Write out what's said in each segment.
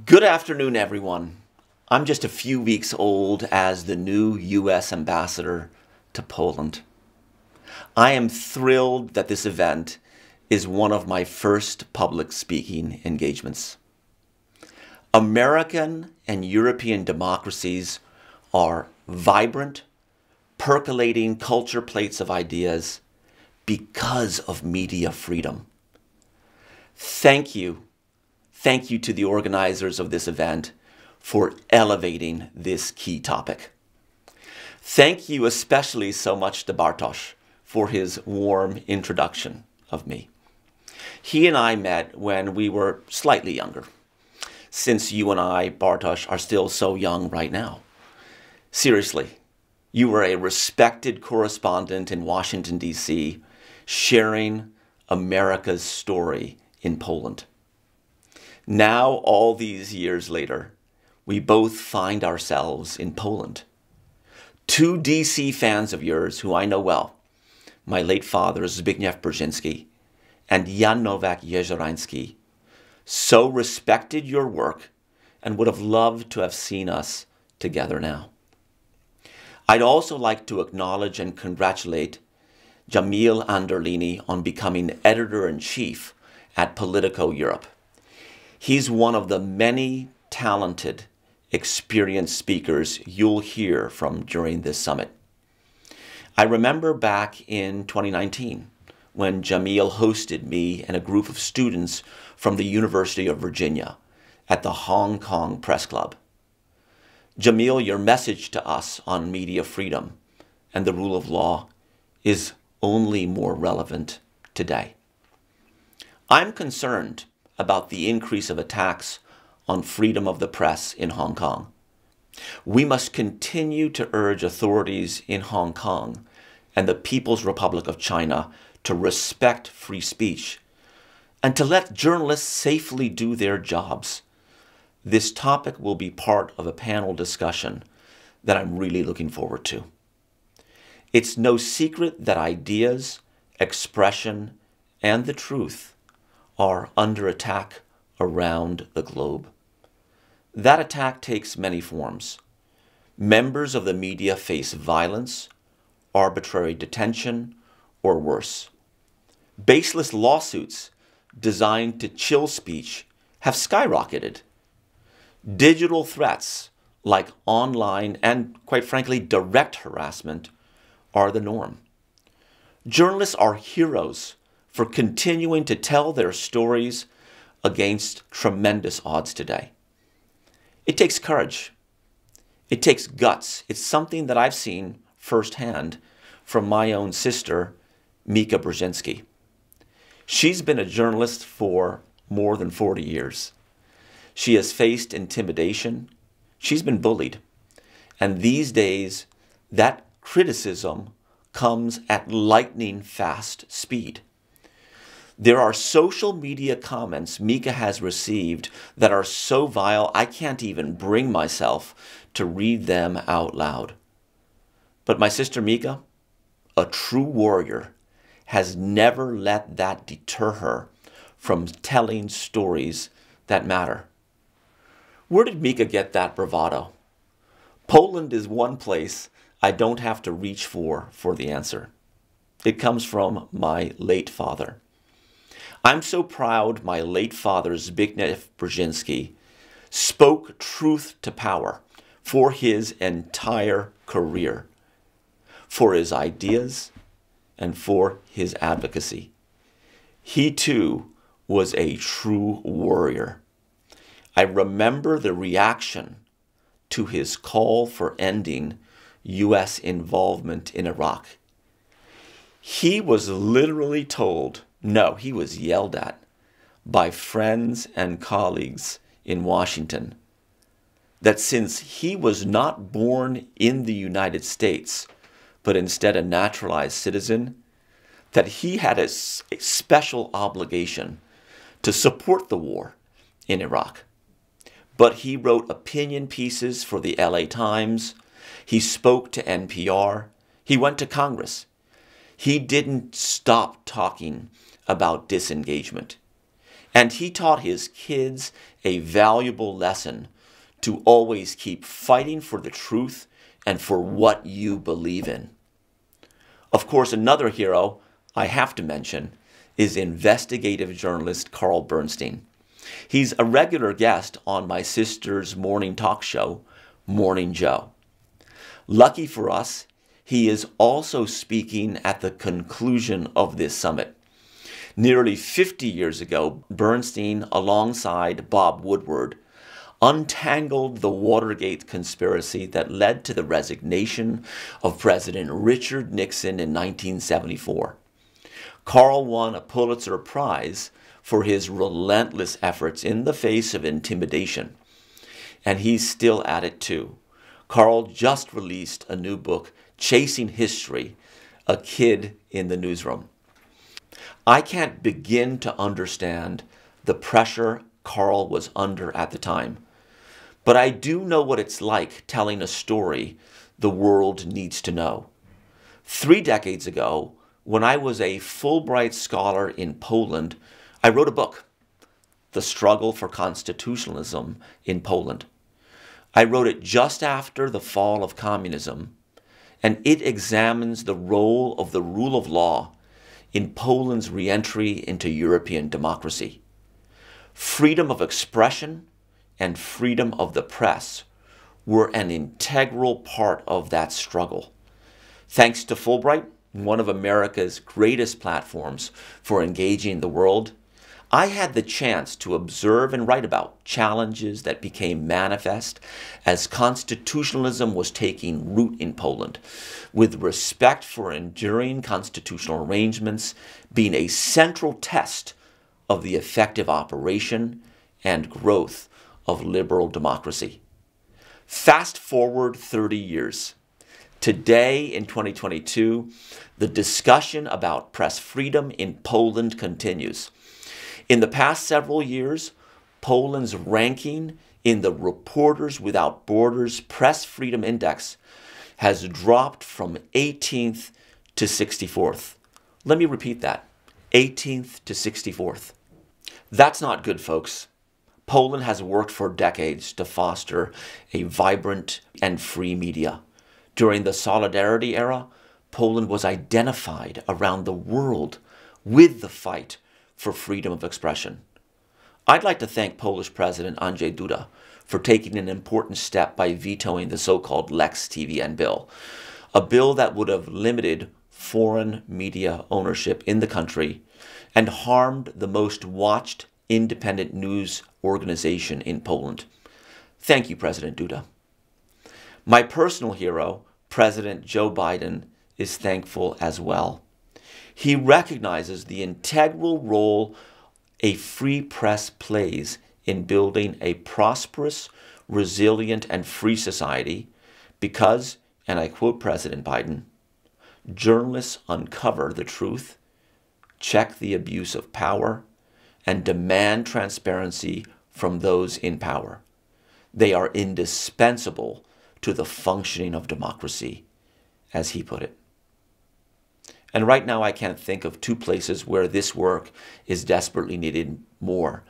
Good afternoon, everyone. I'm just a few weeks old as the new U.S. Ambassador to Poland. I am thrilled that this event is one of my first public speaking engagements. American and European democracies are vibrant, percolating culture plates of ideas because of media freedom. Thank you. Thank you to the organizers of this event for elevating this key topic. Thank you especially so much to Bartosz for his warm introduction of me. He and I met when we were slightly younger, since you and I, Bartosz, are still so young right now. Seriously, you were a respected correspondent in Washington, D.C., sharing America's story in Poland. Now, all these years later, we both find ourselves in Poland. Two DC fans of yours who I know well, my late father Zbigniew Brzezinski and Jan Nowak Jeziorański, so respected your work and would have loved to have seen us together now. I'd also like to acknowledge and congratulate Jameel Anderlini on becoming editor-in-chief at Politico Europe. He's one of the many talented, experienced speakers you'll hear from during this summit. I remember back in 2019 when Jameel hosted me and a group of students from the University of Virginia at the Hong Kong Press Club. Jameel, your message to us on media freedom and the rule of law is only more relevant today. I'm concerned about the increase of attacks on freedom of the press in Hong Kong. We must continue to urge authorities in Hong Kong and the People's Republic of China to respect free speech and to let journalists safely do their jobs. This topic will be part of a panel discussion that I'm really looking forward to. It's no secret that ideas, expression, and the truth are under attack around the globe. That attack takes many forms. Members of the media face violence, arbitrary detention, or worse. Baseless lawsuits designed to chill speech have skyrocketed. Digital threats like online and, quite frankly, direct harassment are the norm. Journalists are heroes for continuing to tell their stories against tremendous odds today. It takes courage. It takes guts. It's something that I've seen firsthand from my own sister, Mika Brzezinski. She's been a journalist for more than 40 years. She has faced intimidation. She's been bullied. And these days, that criticism comes at lightning fast speed. There are social media comments Mika has received that are so vile I can't even bring myself to read them out loud. But my sister Mika, a true warrior, has never let that deter her from telling stories that matter. Where did Mika get that bravado? Poland is one place I don't have to reach for the answer. It comes from my late father. I'm so proud my late father, Zbigniew Brzezinski, spoke truth to power for his entire career, for his ideas, and for his advocacy. He too was a true warrior. I remember the reaction to his call for ending U.S. involvement in Iraq. He was literally told, no, he was yelled at by friends and colleagues in Washington that since he was not born in the United States, but instead a naturalized citizen, that he had a special obligation to support the war in Iraq. But he wrote opinion pieces for the LA Times. He spoke to NPR. He went to Congress. He didn't stop talking about disengagement. And he taught his kids a valuable lesson to always keep fighting for the truth and for what you believe in. Of course, another hero I have to mention is investigative journalist Carl Bernstein. He's a regular guest on my sister's morning talk show, Morning Joe. Lucky for us, he is also speaking at the conclusion of this summit. Nearly 50 years ago, Bernstein, alongside Bob Woodward, untangled the Watergate conspiracy that led to the resignation of President Richard Nixon in 1974. Carl won a Pulitzer Prize for his relentless efforts in the face of intimidation. And he's still at it too. Carl just released a new book, Chasing History, A Kid in the Newsroom. I can't begin to understand the pressure Carl was under at the time, but I do know what it's like telling a story the world needs to know. 3 decades ago, when I was a Fulbright scholar in Poland, I wrote a book, The Struggle for Constitutionalism in Poland. I wrote it just after the fall of communism, and it examines the role of the rule of law in Poland's re-entry into European democracy. Freedom of expression and freedom of the press were an integral part of that struggle. Thanks to Fulbright, one of America's greatest platforms for engaging the world, I had the chance to observe and write about challenges that became manifest as constitutionalism was taking root in Poland, with respect for enduring constitutional arrangements being a central test of the effective operation and growth of liberal democracy. Fast forward 30 years. Today, in 2022, the discussion about press freedom in Poland continues. In the past several years, Poland's ranking in the Reporters Without Borders Press Freedom Index has dropped from 18th to 64th. Let me repeat that, 18th to 64th. That's not good, folks. Poland has worked for decades to foster a vibrant and free media. During the Solidarity era, Poland was identified around the world with the fight for freedom of expression. I'd like to thank Polish President Andrzej Duda for taking an important step by vetoing the so-called Lex TVN bill, a bill that would have limited foreign media ownership in the country and harmed the most watched independent news organization in Poland. Thank you, President Duda. My personal hero, President Joe Biden, is thankful as well. He recognizes the integral role a free press plays in building a prosperous, resilient, and free society because, and I quote President Biden, journalists uncover the truth, check the abuse of power, and demand transparency from those in power. They are indispensable to the functioning of democracy, as he put it. And right now I can't think of 2 places where this work is desperately needed more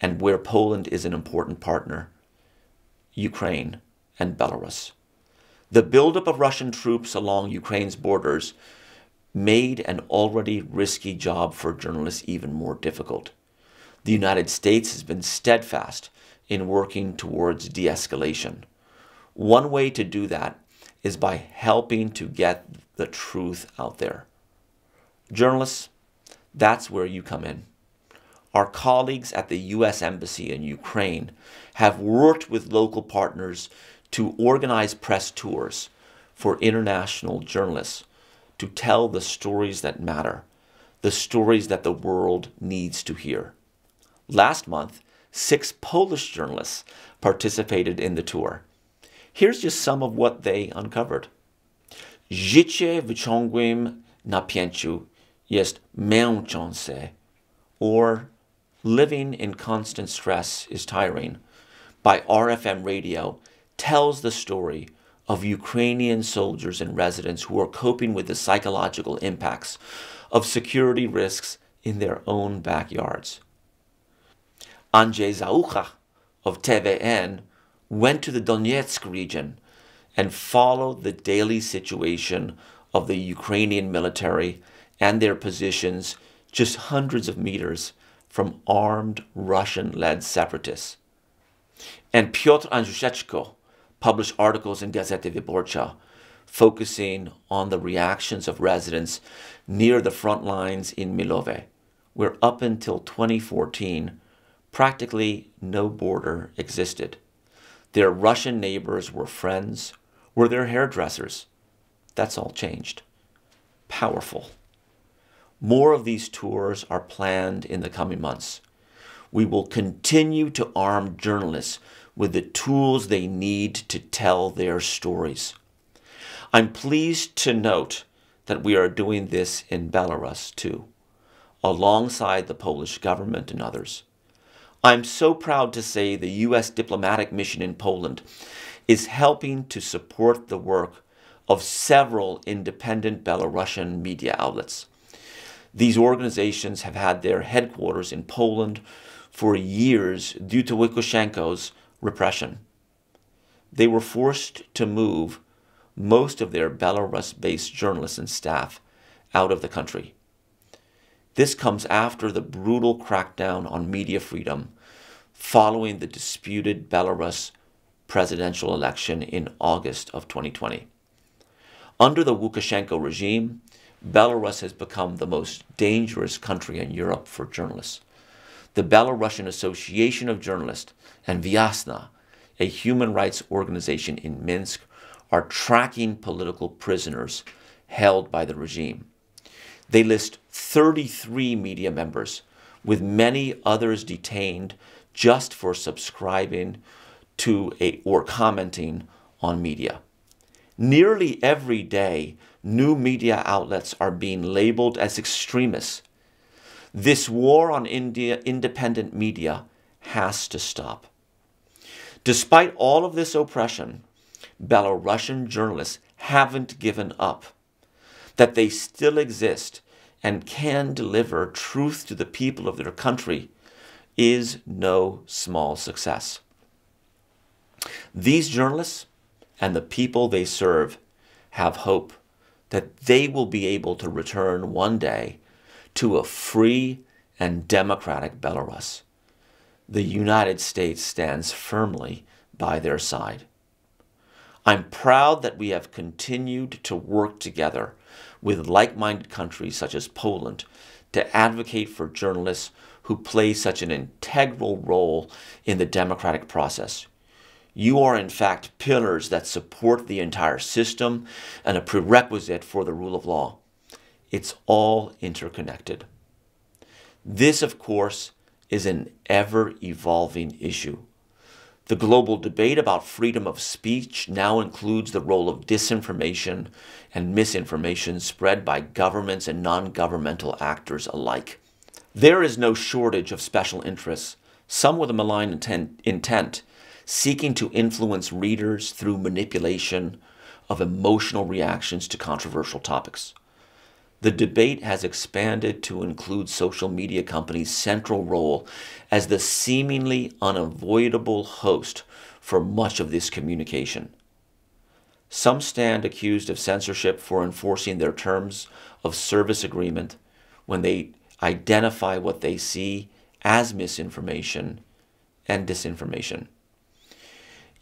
and where Poland is an important partner: Ukraine and Belarus. The buildup of Russian troops along Ukraine's borders made an already risky job for journalists even more difficult. The United States has been steadfast in working towards de-escalation. One way to do that is by helping to get the truth out there. Journalists, that's where you come in. Our colleagues at the U.S. Embassy in Ukraine have worked with local partners to organize press tours for international journalists to tell the stories that matter, the stories that the world needs to hear. Last month, 6 Polish journalists participated in the tour. Here's just some of what they uncovered. Życie w ciągłym napięciu jest męczące, or living in constant stress is tiring, by RFM Radio tells the story of Ukrainian soldiers and residents who are coping with the psychological impacts of security risks in their own backyards. Andrzej Zaucha of TVN went to the Donetsk region and followed the daily situation of the Ukrainian military and their positions just hundreds of meters from armed Russian-led separatists. And Piotr Andruszewski published articles in Gazeta Wyborcza focusing on the reactions of residents near the front lines in Milove, where up until 2014, practically no border existed. Their Russian neighbors were friends, were their hairdressers. That's all changed. Powerful. More of these tours are planned in the coming months. We will continue to arm journalists with the tools they need to tell their stories. I'm pleased to note that we are doing this in Belarus too, alongside the Polish government and others. I'm so proud to say the U.S. diplomatic mission in Poland is helping to support the work of several independent Belarusian media outlets. These organizations have had their headquarters in Poland for years due to Lukashenko's repression. They were forced to move most of their Belarus-based journalists and staff out of the country. This comes after the brutal crackdown on media freedom following the disputed Belarus presidential election in August of 2020. Under the Lukashenko regime, Belarus has become the most dangerous country in Europe for journalists. The Belarusian Association of Journalists and Vyasna, a human rights organization in Minsk, are tracking political prisoners held by the regime. They list 33 media members, with many others detained just for subscribing to or commenting on media. Nearly every day, new media outlets are being labeled as extremists. This war on independent media has to stop. Despite all of this oppression, Belarusian journalists haven't given up. That they still exist and can deliver truth to the people of their country is no small success. These journalists and the people they serve have hope that they will be able to return one day to a free and democratic Belarus. The United States stands firmly by their side. I'm proud that we have continued to work together with like-minded countries such as Poland to advocate for journalists who play such an integral role in the democratic process. You are in fact pillars that support the entire system and a prerequisite for the rule of law. It's all interconnected. This, of course, is an ever-evolving issue. The global debate about freedom of speech now includes the role of disinformation and misinformation spread by governments and non-governmental actors alike. There is no shortage of special interests, some with a malign intent, seeking to influence readers through manipulation of emotional reactions to controversial topics. The debate has expanded to include social media companies' central role as the seemingly unavoidable host for much of this communication. Some stand accused of censorship for enforcing their terms of service agreement when they identify what they see as misinformation and disinformation.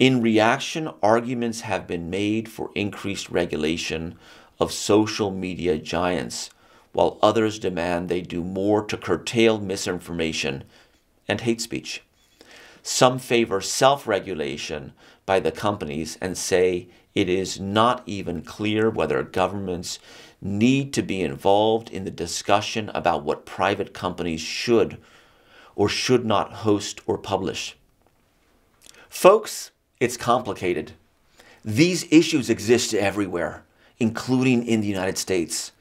In reaction, arguments have been made for increased regulation of social media giants, while others demand they do more to curtail misinformation and hate speech. Some favor self-regulation by the companies and say it is not even clear whether governments need to be involved in the discussion about what private companies should or should not host or publish. Folks, it's complicated. These issues exist everywhere, including in the United States.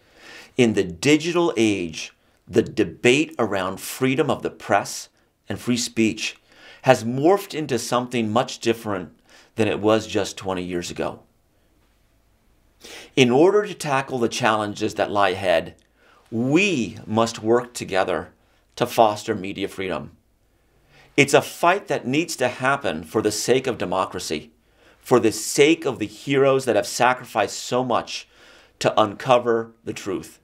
In the digital age, the debate around freedom of the press and free speech has morphed into something much different than it was just 20 years ago. In order to tackle the challenges that lie ahead, we must work together to foster media freedom. It's a fight that needs to happen for the sake of democracy, for the sake of the heroes that have sacrificed so much to uncover the truth.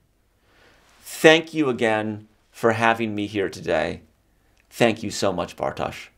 Thank you again for having me here today. Thank you so much, Bartosz.